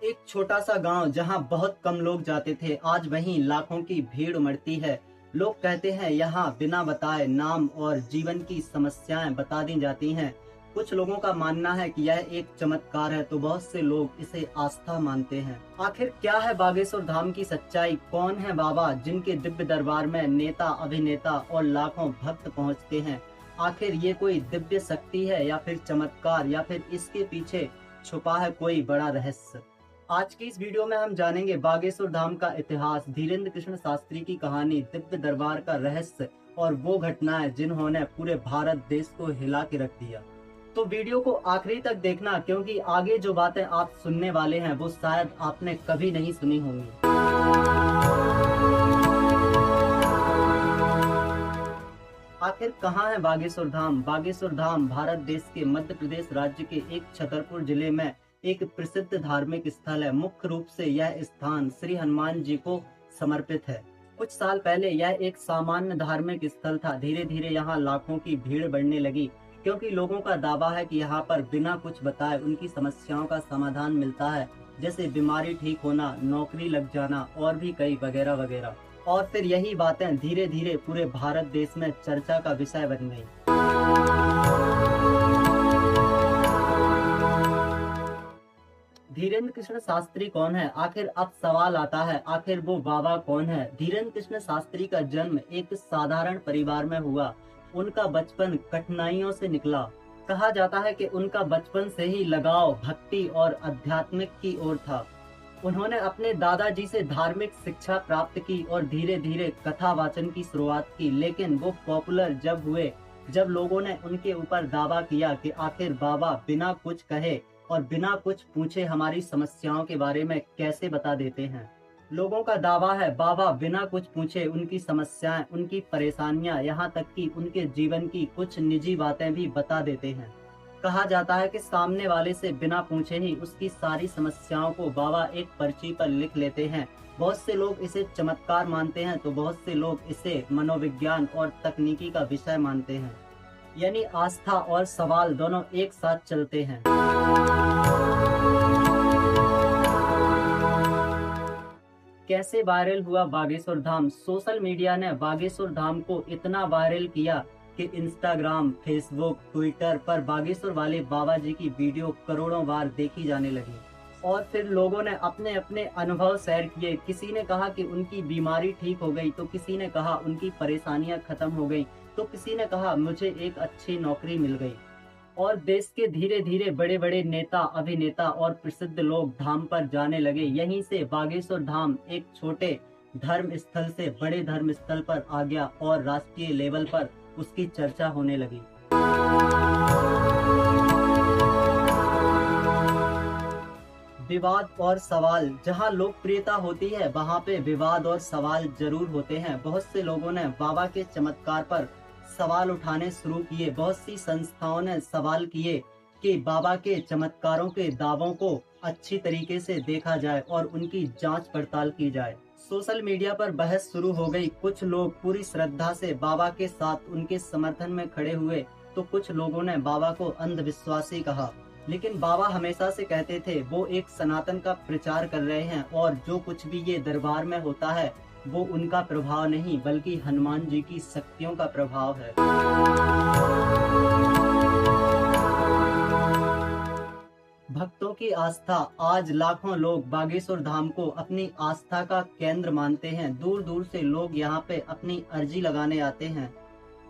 एक छोटा सा गांव जहां बहुत कम लोग जाते थे, आज वहीं लाखों की भीड़ उमड़ती है। लोग कहते हैं यहाँ बिना बताए नाम और जीवन की समस्याएं बता दी जाती हैं। कुछ लोगों का मानना है कि यह एक चमत्कार है, तो बहुत से लोग इसे आस्था मानते हैं। आखिर क्या है बागेश्वर धाम की सच्चाई? कौन है बाबा जिनके दिव्य दरबार में नेता, अभिनेता और लाखों भक्त पहुँचते हैं? आखिर ये कोई दिव्य शक्ति है या फिर चमत्कार, या फिर इसके पीछे छुपा है कोई बड़ा रहस्य? आज की इस वीडियो में हम जानेंगे बागेश्वर धाम का इतिहास, धीरेन्द्र कृष्ण शास्त्री की कहानी, दिव्य दरबार का रहस्य और वो घटनाएं जिन्होंने पूरे भारत देश को हिला के रख दिया। तो वीडियो को आखिरी तक देखना, क्योंकि आगे जो बातें आप सुनने वाले हैं वो शायद आपने कभी नहीं सुनी होंगी। आखिर कहाँ है बागेश्वर धाम? बागेश्वर धाम भारत देश के मध्य प्रदेश राज्य के एक छतरपुर जिले में एक प्रसिद्ध धार्मिक स्थल है। मुख्य रूप से यह स्थान श्री हनुमान जी को समर्पित है। कुछ साल पहले यह एक सामान्य धार्मिक स्थल था। धीरे धीरे यहाँ लाखों की भीड़ बढ़ने लगी, क्योंकि लोगों का दावा है कि यहाँ पर बिना कुछ बताए उनकी समस्याओं का समाधान मिलता है, जैसे बीमारी ठीक होना, नौकरी लग जाना और भी कई वगैरह वगैरह। और फिर यही बातें धीरे धीरे पूरे भारत देश में चर्चा का विषय बन गई। धीरेन्द्र कृष्ण शास्त्री कौन है? आखिर अब सवाल आता है, आखिर वो बाबा कौन है? धीरेन्द्र कृष्ण शास्त्री का जन्म एक साधारण परिवार में हुआ। उनका बचपन कठिनाइयों से निकला। कहा जाता है कि उनका बचपन से ही लगाव भक्ति और आध्यात्मिक की ओर था। उन्होंने अपने दादाजी से धार्मिक शिक्षा प्राप्त की और धीरे धीरे कथा वाचन की शुरुआत की। लेकिन वो पॉपुलर जब हुए, जब लोगों ने उनके ऊपर दावा किया कि आखिर बाबा बिना कुछ कहे और बिना कुछ पूछे हमारी समस्याओं के बारे में कैसे बता देते हैं। लोगों का दावा है बाबा बिना कुछ पूछे उनकी समस्याएं, उनकी परेशानियां, यहाँ तक कि उनके जीवन की कुछ निजी बातें भी बता देते हैं। कहा जाता है कि सामने वाले से बिना पूछे ही उसकी सारी समस्याओं को बाबा एक पर्ची पर लिख लेते हैं। बहुत से लोग इसे चमत्कार मानते हैं, तो बहुत से लोग इसे मनोविज्ञान और तकनीकी का विषय मानते हैं। यानी आस्था और सवाल दोनों एक साथ चलते हैं। कैसे वायरल हुआ बागेश्वर धाम? सोशल मीडिया ने बागेश्वर धाम को इतना वायरल किया कि इंस्टाग्राम, फेसबुक, ट्विटर पर बागेश्वर वाले बाबा जी की वीडियो करोड़ों बार देखी जाने लगी। और फिर लोगों ने अपने अपने अनुभव शेयर किए। किसी ने कहा कि उनकी बीमारी ठीक हो गई, तो किसी ने कहा उनकी परेशानियां खत्म हो गई, तो किसी ने कहा मुझे एक अच्छी नौकरी मिल गई। और देश के धीरे धीरे बड़े बड़े नेता, अभिनेता और प्रसिद्ध लोग धाम पर जाने लगे। यहीं से बागेश्वर धाम एक छोटे धर्म स्थल से बड़े धर्म स्थल पर आ गया और राष्ट्रीय लेवल पर उसकी चर्चा होने लगी। विवाद और सवाल, जहां लोकप्रियता होती है वहां पे विवाद और सवाल जरूर होते हैं। बहुत से लोगों ने बाबा के चमत्कार पर सवाल उठाने शुरू किए। बहुत सी संस्थाओं ने सवाल किए कि बाबा के चमत्कारों के दावों को अच्छी तरीके से देखा जाए और उनकी जांच पड़ताल की जाए। सोशल मीडिया पर बहस शुरू हो गई। कुछ लोग पूरी श्रद्धा से बाबा के साथ उनके समर्थन में खड़े हुए, तो कुछ लोगों ने बाबा को अंधविश्वासी कहा। लेकिन बाबा हमेशा से कहते थे वो एक सनातन का प्रचार कर रहे हैं, और जो कुछ भी ये दरबार में होता है वो उनका प्रभाव नहीं बल्कि हनुमान जी की शक्तियों का प्रभाव है। भक्तों की आस्था, आज लाखों लोग बागेश्वर धाम को अपनी आस्था का केंद्र मानते हैं। दूर दूर से लोग यहाँ पे अपनी अर्जी लगाने आते हैं।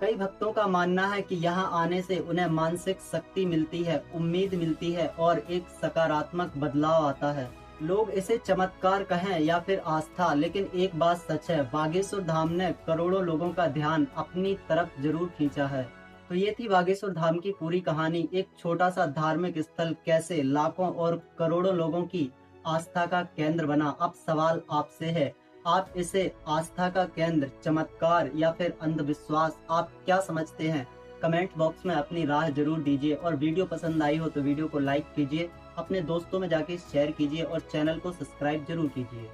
कई भक्तों का मानना है कि यहाँ आने से उन्हें मानसिक शक्ति मिलती है, उम्मीद मिलती है और एक सकारात्मक बदलाव आता है। लोग इसे चमत्कार कहें या फिर आस्था, लेकिन एक बात सच है, बागेश्वर धाम ने करोड़ों लोगों का ध्यान अपनी तरफ जरूर खींचा है। तो ये थी बागेश्वर धाम की पूरी कहानी। एक छोटा सा धार्मिक स्थल कैसे लाखों और करोड़ों लोगों की आस्था का केंद्र बना। अब सवाल आपसे है, आप इसे आस्था का केंद्र, चमत्कार या फिर अंधविश्वास, आप क्या समझते हैं? कमेंट बॉक्स में अपनी राय जरूर दीजिए। और वीडियो पसंद आई हो तो वीडियो को लाइक कीजिए, अपने दोस्तों में जाके शेयर कीजिए और चैनल को सब्सक्राइब जरूर कीजिए।